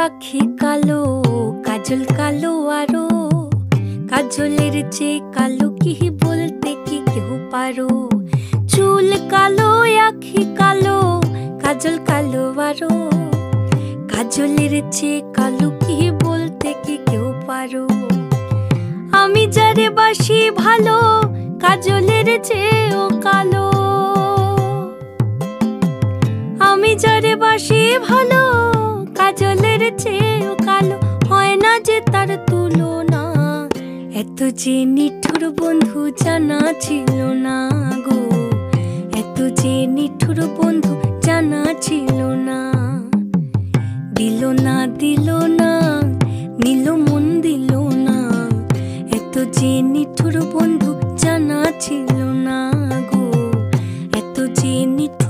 আখি কালো, কাজল কালো আরো, কাজলের চেয়ে কালো কি বলতে কি কেউ পারো? চুল কালো, আখি কালো, কাজল কালো আরো, কাজলের চেয়ে কালো কি বলতে কি কেউ পারো? আমি যারে বাসি ভালো, কাজলের চেয়েও কালো। আমি যারে বাসি ভালো, কাজলের চেয়েও কালো। হয় না যে তার তুলনা, এত যে নিঠুর বন্ধু জানা ছিল না গো, এত যে নিঠুর বন্ধু জানা ছিল না। দিল না দিল না, নিল মন দিল না, এত যে নিঠুর বন্ধু জানা ছিল না গো, এত যে নিঠুর